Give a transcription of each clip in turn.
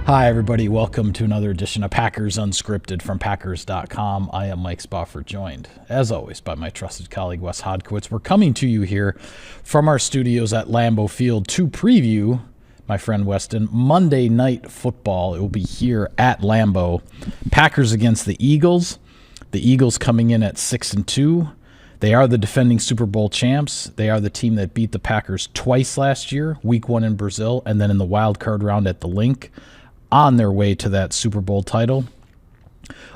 Hi, everybody. Welcome to another edition of Packers Unscripted from Packers.com. I am Mike Spofford, joined, as always, by my trusted colleague, Wes Hodkiewicz. We're coming to you here from our studios at Lambeau Field to preview, my friend Weston, Monday Night Football. It will be here at Lambeau. Packers against the Eagles. The Eagles coming in at 6-2. They are the defending Super Bowl champs. They are the team that beat the Packers twice last year, week 1 in Brazil, and then in the wild card round at the Link, on their way to that Super Bowl title.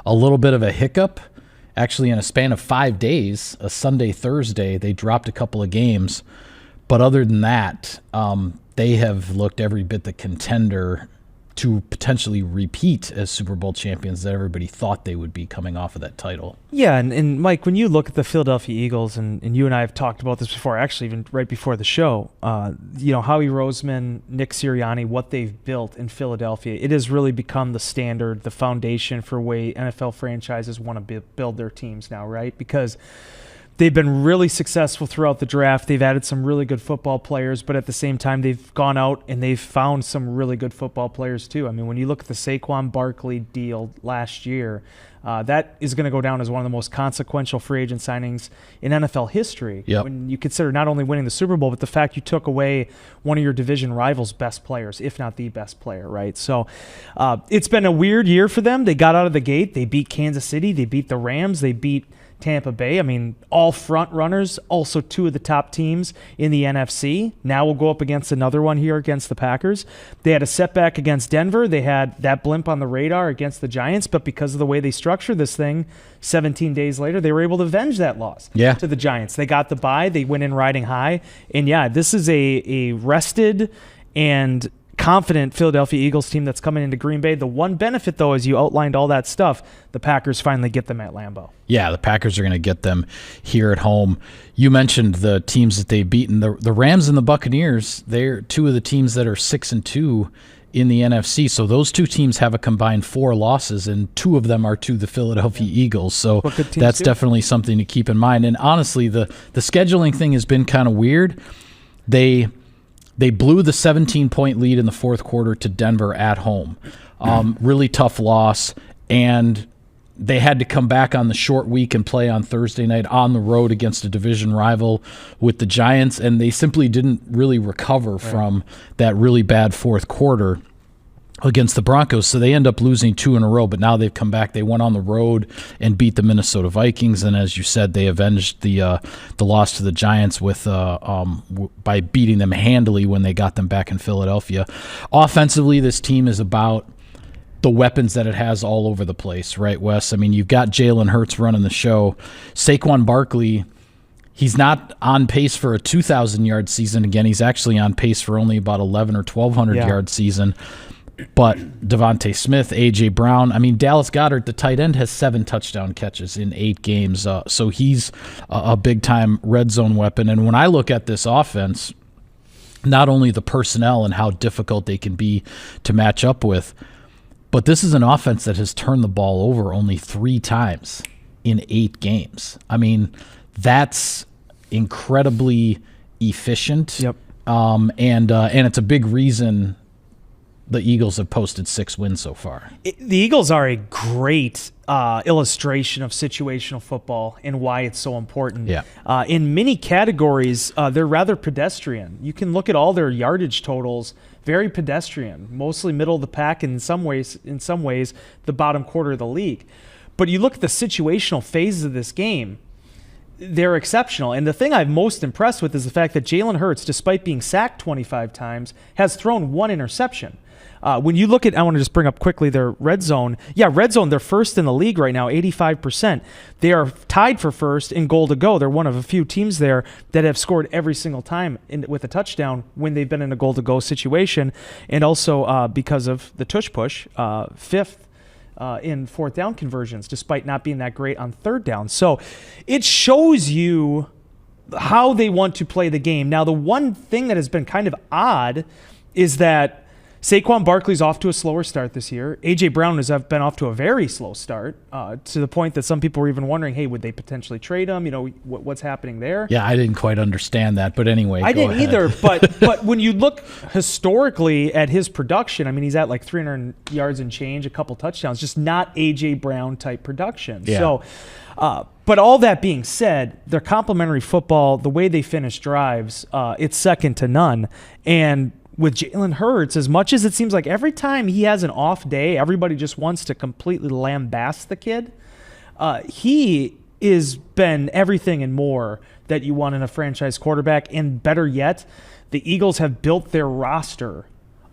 A little bit of a hiccup. Actually, in a span of 5 days, a Sunday, Thursday, they dropped a couple of games. But other than that, they have looked every bit the contender to potentially repeat as Super Bowl champions that everybody thought they would be coming off of that title. Yeah, and Mike, when you look at the Philadelphia Eagles, and you and I have talked about this before, actually even right before the show, Howie Roseman, Nick Sirianni, what they've built in Philadelphia, it has really become the standard, the foundation for way NFL franchises want to build their teams now, right? Because they've been really successful throughout the draft. They've added some really good football players, but at the same time, they've gone out and they've found some really good football players too. I mean, when you look at the Saquon Barkley deal last year, that is going to go down as one of the most consequential free agent signings in NFL history. Yep. When you consider not only winning the Super Bowl, but the fact you took away one of your division rivals' best players, if not the best player, right? So it's been a weird year for them. They got out of the gate. They beat Kansas City. They beat the Rams. They beat Tampa Bay. I mean, all front runners, also two of the top teams in the NFC. Now we'll go up against another one here against the Packers. They had a setback against Denver. They had that blimp on the radar against the Giants, but because of the way they structured this thing, 17 days later, they were able to avenge that loss to the Giants. They got the bye. They went in riding high. And yeah, this is a rested and confident Philadelphia Eagles team that's coming into Green Bay. The one benefit, though, as you outlined all that stuff, the Packers finally get them at Lambeau. Yeah, the Packers are going to get them here at home. You mentioned the teams that they've beaten. The Rams and the Buccaneers, they're two of the teams that are 6-2 in the NFC. So those two teams have a combined 4 losses, and 2 of them are to the Philadelphia Eagles. So that's definitely something to keep in mind. And honestly, the scheduling thing has been kind of weird. They blew the 17-point lead in the fourth quarter to Denver at home. Really tough loss, and they had to come back on the short week and play on Thursday night on the road against a division rival with the Giants, and they simply didn't really recover from that really bad fourth quarter against the Broncos. So they end up losing 2 in a row, but now they've come back. They went on the road and beat the Minnesota Vikings, and as you said, they avenged the loss to the Giants by beating them handily when they got them back in Philadelphia. Offensively, this team is about the weapons that it has all over the place, right, Wes? I mean, you've got Jalen Hurts running the show. Saquon Barkley, he's not on pace for a 2,000-yard season. Again, he's actually on pace for only about 1,100 or 1,200-yard season. But Devontae Smith, A.J. Brown, I mean, Dallas Goedert, the tight end, has 7 touchdown catches in 8 games. So he's a big-time red zone weapon. And when I look at this offense, not only the personnel and how difficult they can be to match up with, but this is an offense that has turned the ball over only 3 times in 8 games. I mean, that's incredibly efficient. Yep. And it's a big reason the Eagles have posted 6 wins so far. The Eagles are a great illustration of situational football and why it's so important. Yeah. In many categories, they're rather pedestrian. You can look at all their yardage totals, very pedestrian, mostly middle of the pack, and in some ways, the bottom quarter of the league. But you look at the situational phases of this game, they're exceptional. And the thing I'm most impressed with is the fact that Jalen Hurts, despite being sacked 25 times, has thrown 1 interception. When you look at, I want to just bring up quickly their red zone. Yeah, red zone, they're first in the league right now, 85%. They are tied for first in goal to go. They're one of a few teams there that have scored every single time with a touchdown when they've been in a goal to go situation. And also because of the tush push, 5th in 4th down conversions, despite not being that great on 3rd down. So it shows you how they want to play the game. Now, the one thing that has been kind of odd is that Saquon Barkley's off to a slower start this year. A.J. Brown has been off to a very slow start, to the point that some people were even wondering, hey, would they potentially trade him? What's happening there? Yeah, I didn't quite understand that, but anyway, I go didn't ahead. either, but when you look historically at his production, I mean, he's at like 300 yards and change, a couple touchdowns, just not A.J. Brown type production. Yeah. So, but all that being said, their complementary football, the way they finish drives, it's second to none. And with Jalen Hurts, as much as it seems like every time he has an off day, everybody just wants to completely lambast the kid, he has been everything and more that you want in a franchise quarterback. And better yet, the Eagles have built their roster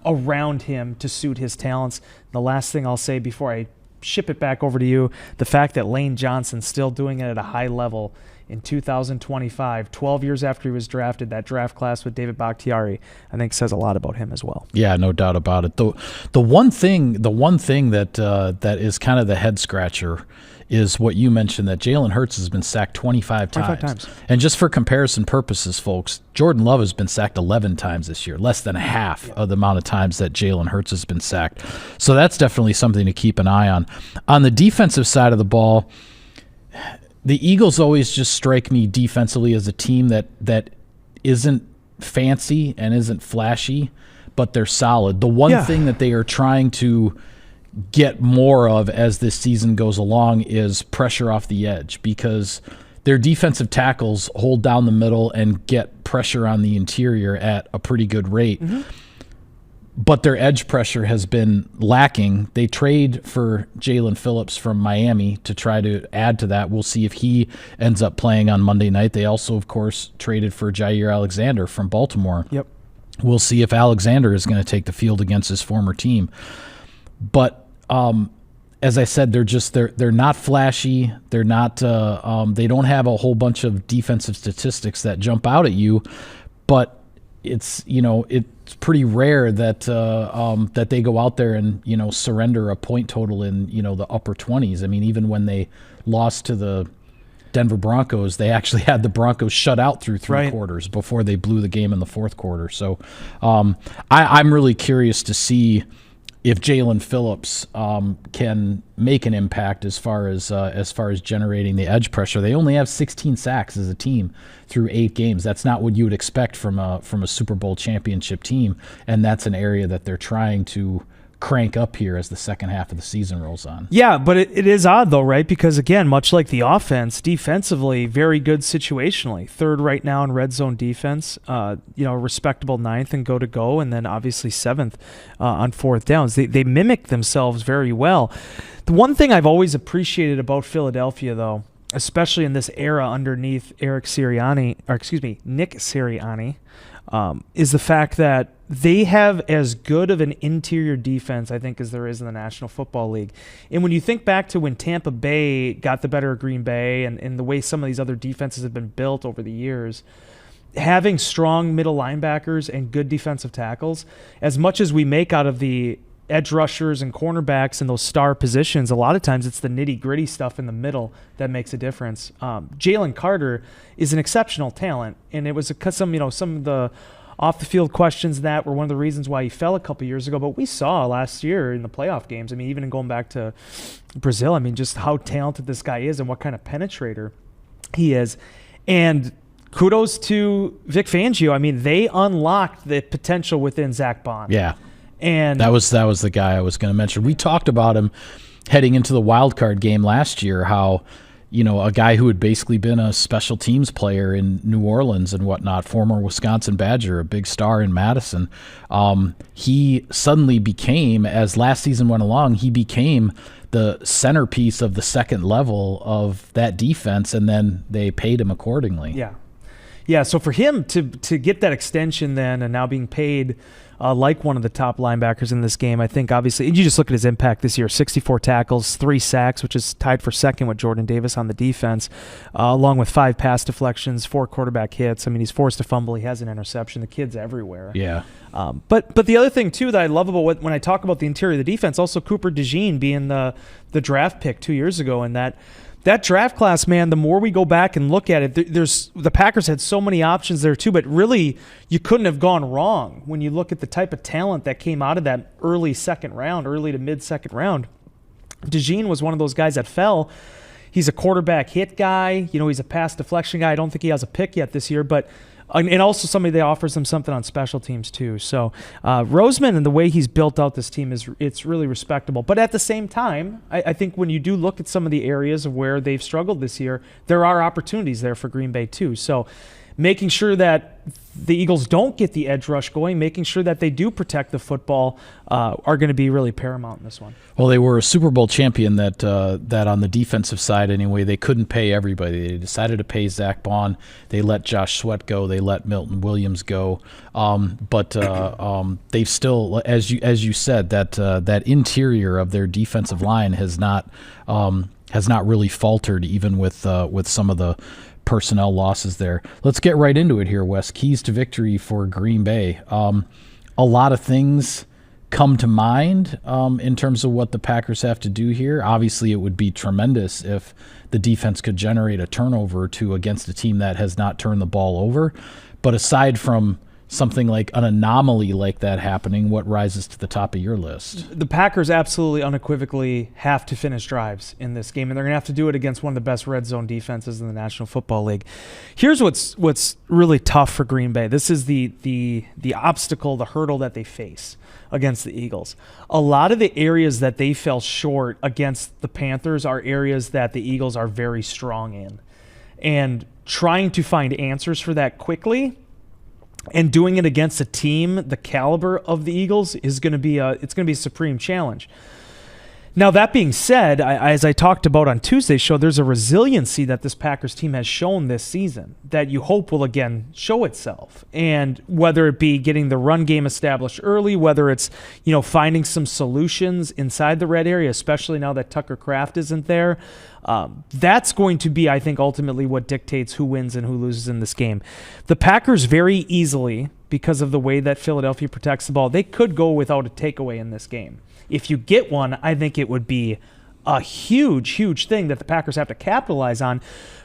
around him to suit his talents. The last thing I'll say before I ship it back over to you, the fact that Lane Johnson's still doing it at a high level in 2025, 12 years after he was drafted, that draft class with David Bakhtiari, I think says a lot about him as well. Yeah, no doubt about it. The one thing that is kind of the head scratcher is what you mentioned, that Jalen Hurts has been sacked 25 times. And just for comparison purposes, folks, Jordan Love has been sacked 11 times this year, less than half of the amount of times that Jalen Hurts has been sacked. So that's definitely something to keep an eye on. On the defensive side of the ball, the Eagles always just strike me defensively as a team that isn't fancy and isn't flashy, but they're solid. The one thing that they are trying to get more of as this season goes along is pressure off the edge, because their defensive tackles hold down the middle and get pressure on the interior at a pretty good rate. Mm-hmm. But their edge pressure has been lacking. They trade for Jalen Phillips from Miami to try to add to that. We'll see if he ends up playing on Monday night. They also, of course, traded for Jair Alexander from Baltimore. Yep. We'll see if Alexander is going to take the field against his former team. But as I said, they're not flashy. They're not. They don't have a whole bunch of defensive statistics that jump out at you. But it's pretty rare that that they go out there and surrender a point total in the upper 20s. I mean, even when they lost to the Denver Broncos, they actually had the Broncos shut out through three quarters before they blew the game in the fourth quarter. So I'm really curious to see if Jalen Phillips can make an impact as far as generating the edge pressure. They only have 16 sacks as a team through 8 games. That's not what you would expect from a Super Bowl championship team, and that's an area that they're trying to crank up here as the second half of the season rolls on. Yeah, but it is odd though, right? Because again, much like the offense, defensively, very good situationally. Third right now in red zone defense, respectable 9th and go, and then obviously 7th on 4th downs. They mimic themselves very well. The one thing I've always appreciated about Philadelphia though, especially in this era underneath Nick Sirianni, is the fact that they have as good of an interior defense, I think, as there is in the National Football League. And when you think back to when Tampa Bay got the better of Green Bay and the way some of these other defenses have been built over the years, having strong middle linebackers and good defensive tackles, as much as we make out of the edge rushers and cornerbacks and those star positions, a lot of times it's the nitty-gritty stuff in the middle that makes a difference. Jalen Carter is an exceptional talent, and it was some of the off-the-field questions that were one of the reasons why he fell a couple years ago. But we saw last year in the playoff games, I mean, even in going back to Brazil, I mean, just how talented this guy is and what kind of penetrator he is. And kudos to Vic Fangio. I mean, they unlocked the potential within Zach Bond. Yeah. And that was the guy I was going to mention. We talked about him heading into the wild card game last year, how a guy who had basically been a special teams player in New Orleans and whatnot, former Wisconsin Badger, a big star in Madison, he suddenly became, as last season went along, he became the centerpiece of the second level of that defense, and then they paid him accordingly. Yeah. So for him to get that extension then and now being paid like one of the top linebackers in this game, I think obviously, and you just look at his impact this year, 64 tackles, 3 sacks, which is tied for second with Jordan Davis on the defense, along with 5 pass deflections, 4 quarterback hits. I mean, he's forced a fumble. He has an interception. The kid's everywhere. Yeah. But the other thing, too, that I love about when I talk about the interior of the defense, also Cooper DeJean being the draft pick 2 years ago, and that That draft class, man, the more we go back and look at it, the Packers had so many options there too, but really you couldn't have gone wrong when you look at the type of talent that came out of that early to mid-second round. DeJean was one of those guys that fell. He's a quarterback hit guy. He's a pass deflection guy. I don't think he has a pick yet this year, but and also somebody that offers them something on special teams too. So Roseman and the way he's built out this team it's really respectable. But at the same time, I think when you do look at some of the areas of where they've struggled this year, there are opportunities there for Green Bay too. So making sure that the Eagles don't get the edge rush going, making sure that they do protect the football are going to be really paramount in this one. Well, they were a Super Bowl champion that on the defensive side anyway, they couldn't pay everybody. They decided to pay Zach Bond. They let Josh Sweat go. They let Milton Williams go. But they've still, as you said, that interior of their defensive line has not really faltered, even with some of the personnel losses there. Let's get right into it here, Wes. Keys to victory for Green Bay. A lot of things come to mind in terms of what the Packers have to do here. Obviously, it would be tremendous if the defense could generate a turnover or two against a team that has not turned the ball over. But aside from something like an anomaly like that happening, what rises to the top of your list? The Packers absolutely unequivocally have to finish drives in this game, and they're going to have to do it against one of the best red zone defenses in the National Football League. Here's what's really tough for Green Bay. This is the obstacle, the hurdle that they face against the Eagles. A lot of the areas that they fell short against the Panthers are areas that the Eagles are very strong in. And trying to find answers for that quickly and doing it against a team the caliber of the Eagles is going to be a supreme challenge. Now, that being said, as I talked about on Tuesday's show, there's a resiliency that this Packers team has shown this season that you hope will again show itself. And whether it be getting the run game established early, whether it's finding some solutions inside the red area, especially now that Tucker Kraft isn't there, that's going to be, I think, ultimately what dictates who wins and who loses in this game. The Packers very easily, because of the way that Philadelphia protects the ball, they could go without a takeaway in this game. If you get one, I think it would be a huge, huge thing that the Packers have to capitalize on.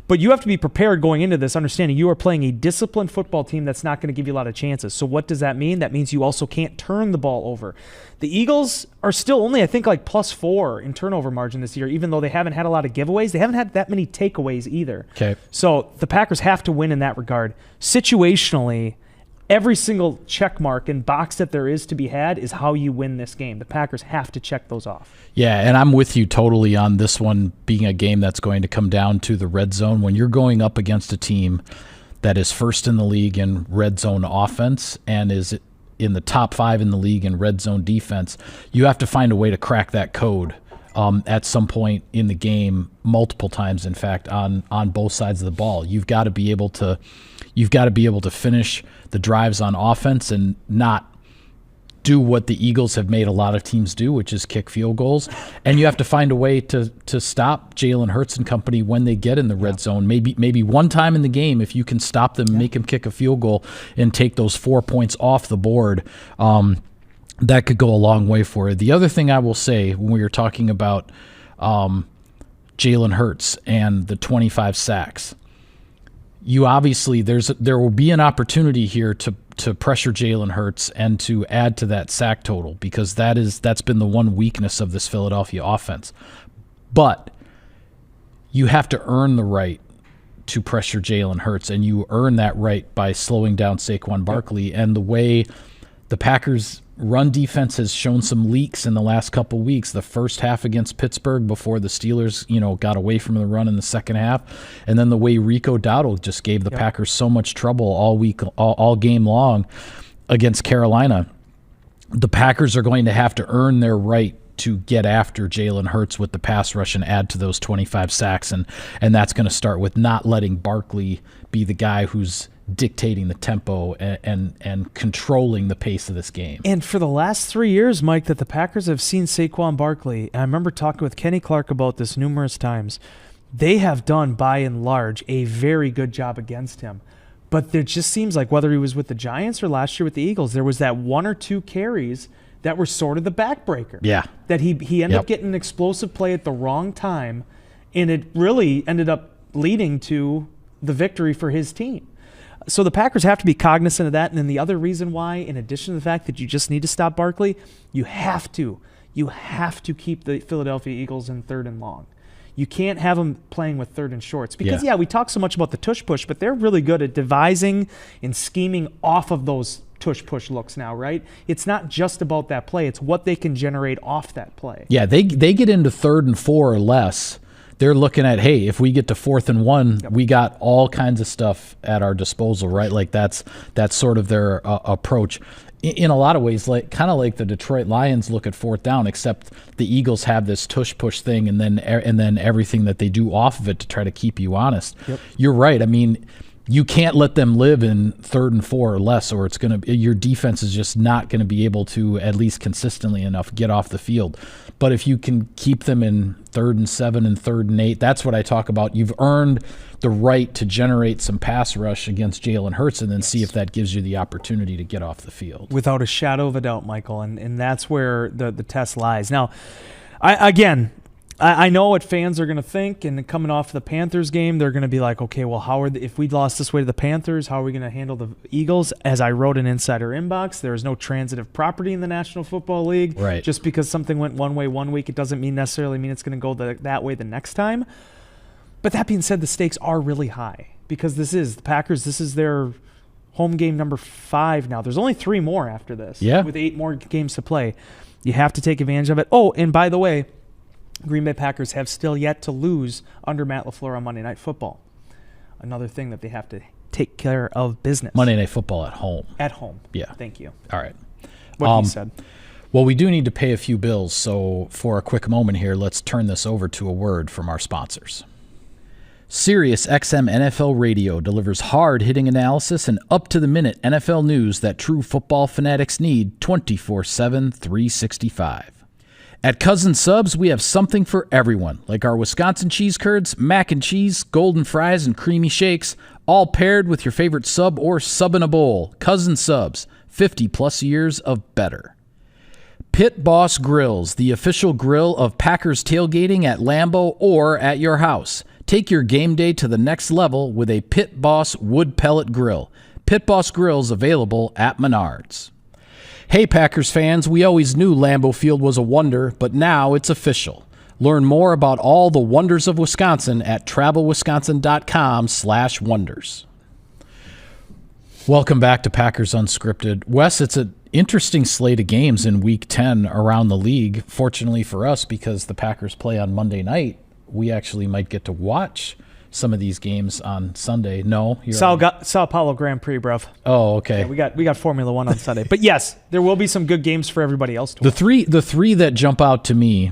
But you have to be prepared going into this, understanding you are playing a disciplined football team that's not going to give you a lot of chances. So what does that mean? That means you also can't turn the ball over. The Eagles are still only, I think, like +4 in turnover margin this year, even though they haven't had a lot of giveaways. They haven't had that many takeaways either. Okay. So the Packers have to win in that regard. Situationally, every single check mark and box that there is to be had is how you win this game. The Packers have to check those off. Yeah, and I'm with you totally on this one being a game that's going to come down to the red zone. When you're going up against a team that is first in the league in red zone offense and is in the top 5 in the league in red zone defense, you have to find a way to crack that code at some point in the game, multiple times, in fact, on both sides of the ball. You've got to be able to finish the drives on offense and not do what the Eagles have made a lot of teams do, which is kick field goals. And you have to find a way to stop Jalen Hurts and company when they get in the red zone. Maybe one time in the game, if you can stop them, make them kick a field goal and take those 4 points off the board, that could go a long way for you. The other thing I will say when we were talking about Jalen Hurts and the 25 sacks, you obviously there will be an opportunity here to pressure Jalen Hurts and to add to that sack total, because that's been the one weakness of this Philadelphia offense. But you have to earn the right to pressure Jalen Hurts, and you earn that right by slowing down Saquon Barkley. And the way the Packers' run defense has shown some leaks in the last couple weeks. The first half against Pittsburgh before the Steelers, got away from the run in the second half, and then the way Rico Dowdle just gave the Packers so much trouble all game long against Carolina. The Packers are going to have to earn their right to get after Jalen Hurts with the pass rush and add to those 25 sacks, and that's going to start with not letting Barkley be the guy who's dictating the tempo and controlling the pace of this game. And for the last 3 years, Mike, that the Packers have seen Saquon Barkley, and I remember talking with Kenny Clark about this numerous times, they have done, by and large, a very good job against him. But it just seems like whether he was with the Giants or last year with the Eagles, there was that 1 or 2 carries that were sort of the backbreaker. Yeah. That he ended up getting an explosive play at the wrong time, And it really ended up leading to the victory for his team. So the Packers have to be cognizant of that. And then the other reason why, in addition to the fact that you just need to stop Barkley, you have to keep the Philadelphia Eagles in 3rd and long. You can't have them playing with 3rd and shorts. Because, we talk so much about the tush-push, but they're really good at devising and scheming off of those tush-push looks now, right? It's not just about that play. It's what they can generate off that play. Yeah, they get into 3rd and 4 or less. They're looking at, hey, if we get to 4th and 1, we got all kinds of stuff at our disposal, right? Like that's sort of their approach. In a lot of ways, kind of like the Detroit Lions look at 4th down, except the Eagles have this tush push thing, and then everything that they do off of it to try to keep you honest. Yep. You're right. I mean, you can't let them live in 3rd and 4 or less, or your defense is just not going to be able to, at least consistently enough, get off the field. But if you can keep them in 3rd and 7 and 3rd and 8, that's what I talk about. You've earned the right to generate some pass rush against Jalen Hurts, and then see if that gives you the opportunity to get off the field. Without a shadow of a doubt, Michael, and that's where the test lies. Now, I know what fans are going to think, and coming off the Panthers game, they're going to be like, okay, well, if we lost this way to the Panthers, how are we going to handle the Eagles? As I wrote in Insider Inbox, there is no transitive property in the National Football League. Right. Just because something went one way one week, it doesn't necessarily mean it's going to go that way the next time. But that being said, the stakes are really high because the Packers, this is their home game number 5 now. There's only 3 more after this. Yeah. With 8 more games to play. You have to take advantage of it. Oh, and by the way, Green Bay Packers have still yet to lose under Matt LaFleur on Monday Night Football. Another thing that they have to take care of business. Monday Night Football at home. At home. Yeah. Thank you. All right. What he said. Well, we do need to pay a few bills, so for a quick moment here, let's turn this over to a word from our sponsors. Sirius XM NFL Radio delivers hard-hitting analysis and up-to-the-minute NFL news that true football fanatics need 24/7, 365. At Cousin Subs, we have something for everyone, like our Wisconsin cheese curds, mac and cheese, golden fries, and creamy shakes, all paired with your favorite sub or sub in a bowl. Cousin Subs, 50-plus years of better. Pit Boss Grills, the official grill of Packers tailgating at Lambeau or at your house. Take your game day to the next level with a Pit Boss wood pellet grill. Pit Boss Grills available at Menards. Hey Packers fans, we always knew Lambeau Field was a wonder, but now it's official. Learn more about all the wonders of Wisconsin at travelwisconsin.com/wonders. Welcome back to Packers Unscripted. Wes, it's an interesting slate of games in Week 10 around the league. Fortunately for us, because the Packers play on Monday night, we actually might get to watch some of these games on Sunday. No, Sao Paulo Grand Prix, bruv. Oh, okay. Yeah, we got Formula One on Sunday, but yes, there will be some good games for everybody else to watch. The three that jump out to me,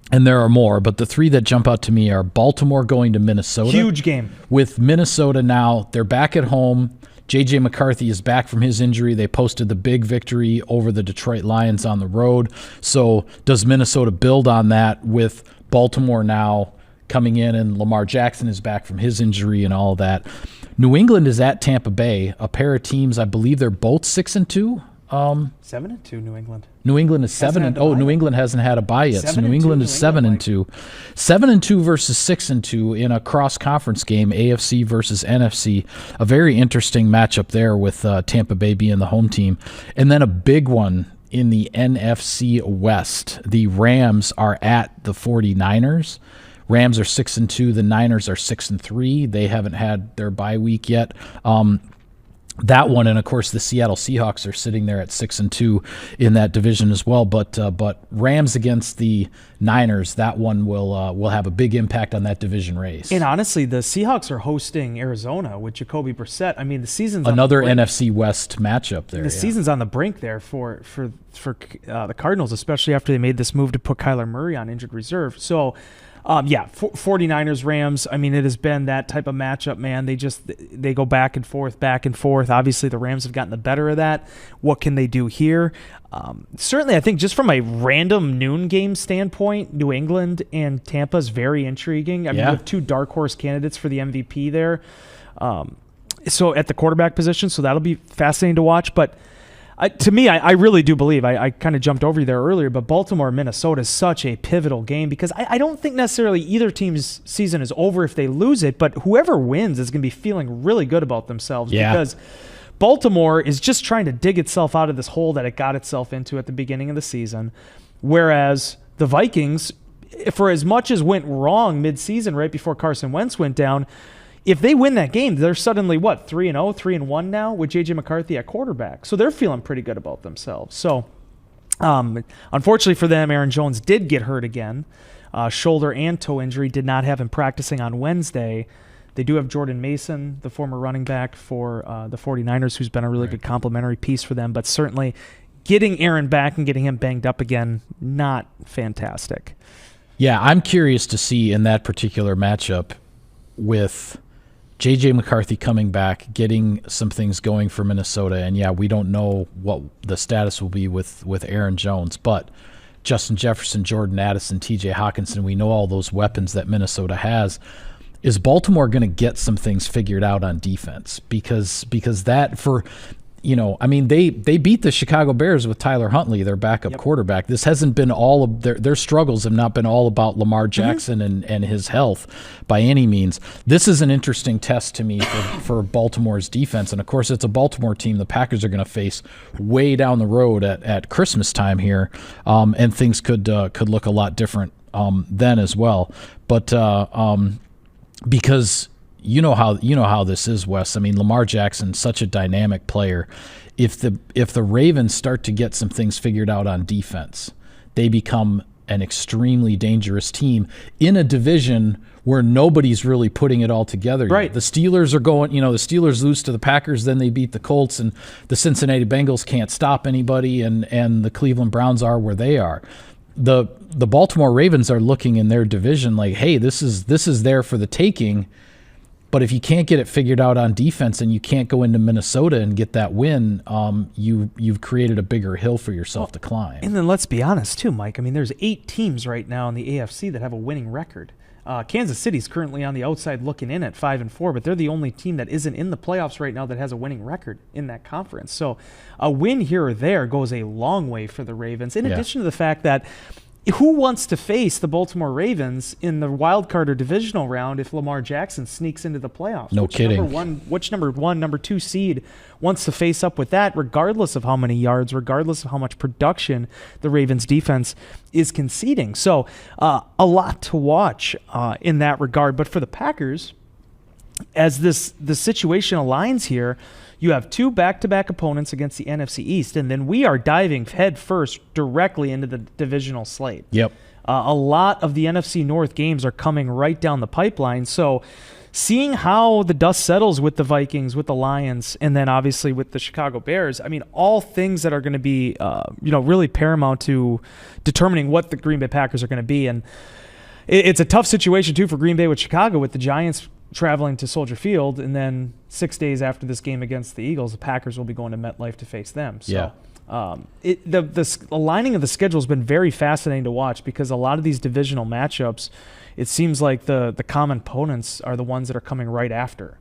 and there are more, but the 3 that jump out to me are Baltimore going to Minnesota. Huge game. With Minnesota now, they're back at home. J.J. McCarthy is back from his injury. They posted the big victory over the Detroit Lions on the road. So does Minnesota build on that with Baltimore now coming in, and Lamar Jackson is back from his injury and all of that? New England is at Tampa Bay, a pair of teams, I believe they're both 6-2. 7-2 New England. New England is 7. New England hasn't had a bye yet. So New England is 7-2. 7-2 versus 6-2 in a cross-conference game, AFC versus NFC. A very interesting matchup there with Tampa Bay being the home team. And then a big one in the NFC West. The Rams are at the 49ers. Rams are 6-2. The Niners are 6-3. They haven't had their bye week yet. That one, and of course the Seattle Seahawks are sitting there at 6-2 in that division as well. But Rams against the Niners, that one will have a big impact on that division race. And honestly, the Seahawks are hosting Arizona with Jacoby Brissett. I mean, the season's another NFC West matchup there. The season's on the brink there for the Cardinals, especially after they made this move to put Kyler Murray on injured reserve. So. 49ers, Rams, I mean, it has been that type of matchup, man. They go back and forth. Obviously, the Rams have gotten the better of that. What can they do here? Certainly, I think just from a random noon game standpoint, New England and Tampa is very intriguing. I mean, you have 2 dark horse candidates for the MVP there. So at the quarterback position, so that'll be fascinating to watch. But To me, I really do believe, I kind of jumped over you there earlier, but Baltimore-Minnesota is such a pivotal game because I don't think necessarily either team's season is over if they lose it, but whoever wins is going to be feeling really good about themselves because Baltimore is just trying to dig itself out of this hole that it got itself into at the beginning of the season, whereas the Vikings, for as much as went wrong midseason right before Carson Wentz went down, if they win that game, they're suddenly, 3-0, 3-1 now with J.J. McCarthy at quarterback. So they're feeling pretty good about themselves. So unfortunately for them, Aaron Jones did get hurt again. Shoulder and toe injury, did not have him practicing on Wednesday. They do have Jordan Mason, the former running back for the 49ers, who's been a really good complementary piece for them. But certainly getting Aaron back and getting him banged up again, not fantastic. Yeah, I'm curious to see in that particular matchup with J.J. McCarthy coming back, getting some things going for Minnesota. And, yeah, we don't know what the status will be with Aaron Jones. But Justin Jefferson, Jordan Addison, T.J. Hawkinson, we know all those weapons that Minnesota has. Is Baltimore going to get some things figured out on defense? Because that for – they beat the Chicago Bears with Tyler Huntley, their backup quarterback. This hasn't been all of their struggles have not been all about Lamar Jackson and his health by any means. This is an interesting test to me for Baltimore's defense. And, of course, it's a Baltimore team the Packers are going to face way down the road at Christmas time here, and things could look a lot different then as well. But because – You know how this is, Wes. I mean, Lamar Jackson's such a dynamic player. If the Ravens start to get some things figured out on defense, they become an extremely dangerous team in a division where nobody's really putting it all together. Right. The Steelers are going, the Steelers lose to the Packers, then they beat the Colts, and the Cincinnati Bengals can't stop anybody, and the Cleveland Browns are where they are. The Baltimore Ravens are looking in their division like, hey, this is there for the taking. But if you can't get it figured out on defense and you can't go into Minnesota and get that win, you've created a bigger hill for yourself to climb. And then let's be honest too, Mike. I mean, there's 8 teams right now in the AFC that have a winning record. Kansas City's currently on the outside looking in at 5-4, but they're the only team that isn't in the playoffs right now that has a winning record in that conference. So a win here or there goes a long way for the Ravens, in addition to the fact that who wants to face the Baltimore Ravens in the wild card or divisional round if Lamar Jackson sneaks into the playoffs? No kidding. Which number 1, number 2 seed wants to face up with that, regardless of how many yards, regardless of how much production the Ravens defense is conceding? So a lot to watch in that regard. But for the Packers, as the situation aligns here, you have 2 back-to-back opponents against the NFC East, and then we are diving head first directly into the divisional slate. Yep. A lot of the NFC North games are coming right down the pipeline. So seeing how the dust settles with the Vikings, with the Lions, and then obviously with the Chicago Bears, I mean, all things that are going to be really paramount to determining what the Green Bay Packers are going to be. And it's a tough situation, too, for Green Bay with Chicago, with the Giants traveling to Soldier Field, and then 6 days after this game against the Eagles, the Packers will be going to MetLife to face them. So the aligning of the schedule has been very fascinating to watch because a lot of these divisional matchups, it seems like the common opponents are the ones that are coming right after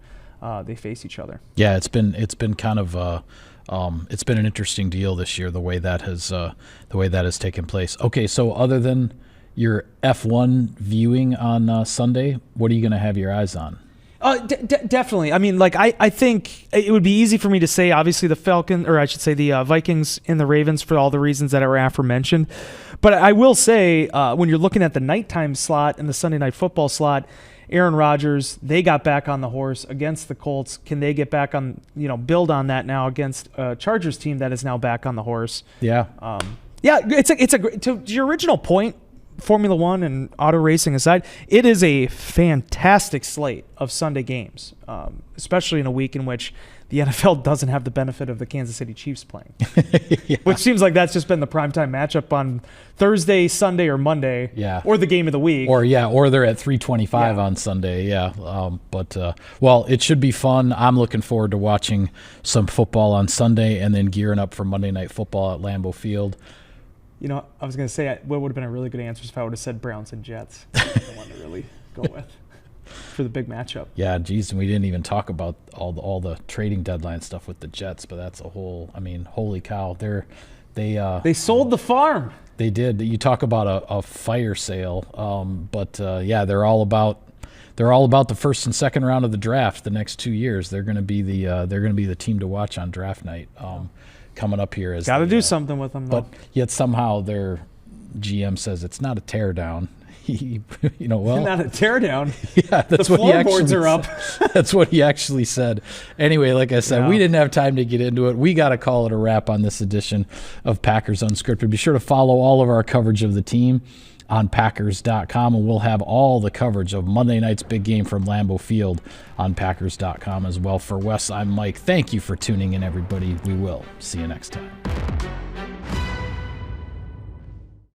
they face each other. Yeah, it's been kind of it's been an interesting deal this year, the way that has taken place. Okay, so other than your F1 viewing on Sunday, what are you going to have your eyes on? Definitely. I mean, I think it would be easy for me to say, obviously, the Vikings and the Ravens for all the reasons that are aforementioned. But I will say, when you're looking at the nighttime slot and the Sunday Night Football slot, Aaron Rodgers, they got back on the horse against the Colts. Can they get back on, build on that now against a Chargers team that is now back on the horse? Yeah. To your original point, Formula One and auto racing aside, it is a fantastic slate of Sunday games, especially in a week in which the NFL doesn't have the benefit of the Kansas City Chiefs playing, which seems like that's just been the primetime matchup on Thursday, Sunday, or Monday, or the game of the week. Or they're at 3:25 on Sunday, well, it should be fun. I'm looking forward to watching some football on Sunday and then gearing up for Monday Night Football at Lambeau Field. I was going to say what would have been a really good answer if I would have said Browns and Jets. The one to really go with. for the big matchup. Yeah, geez, and we didn't even talk about all the trading deadline stuff with the Jets, but that's a whole. I mean, holy cow! They sold the farm. They did. You talk about a fire sale, but yeah, they're all about the first and second round of the draft. The next 2 years, they're going to be the team to watch on draft night coming up here. Got to do something with them, though. But yet somehow their GM says it's not a teardown. Not a teardown. Yeah, that's the what he actually floorboards are up. That's what he actually said. Anyway, like I said, we didn't have time to get into it. We got to call it a wrap on this edition of Packers Unscripted. Be sure to follow all of our coverage of the team on Packers.com, and we'll have all the coverage of Monday night's big game from Lambeau Field on Packers.com as well. For Wes, I'm Mike. Thank you for tuning in, everybody. We will see you next time.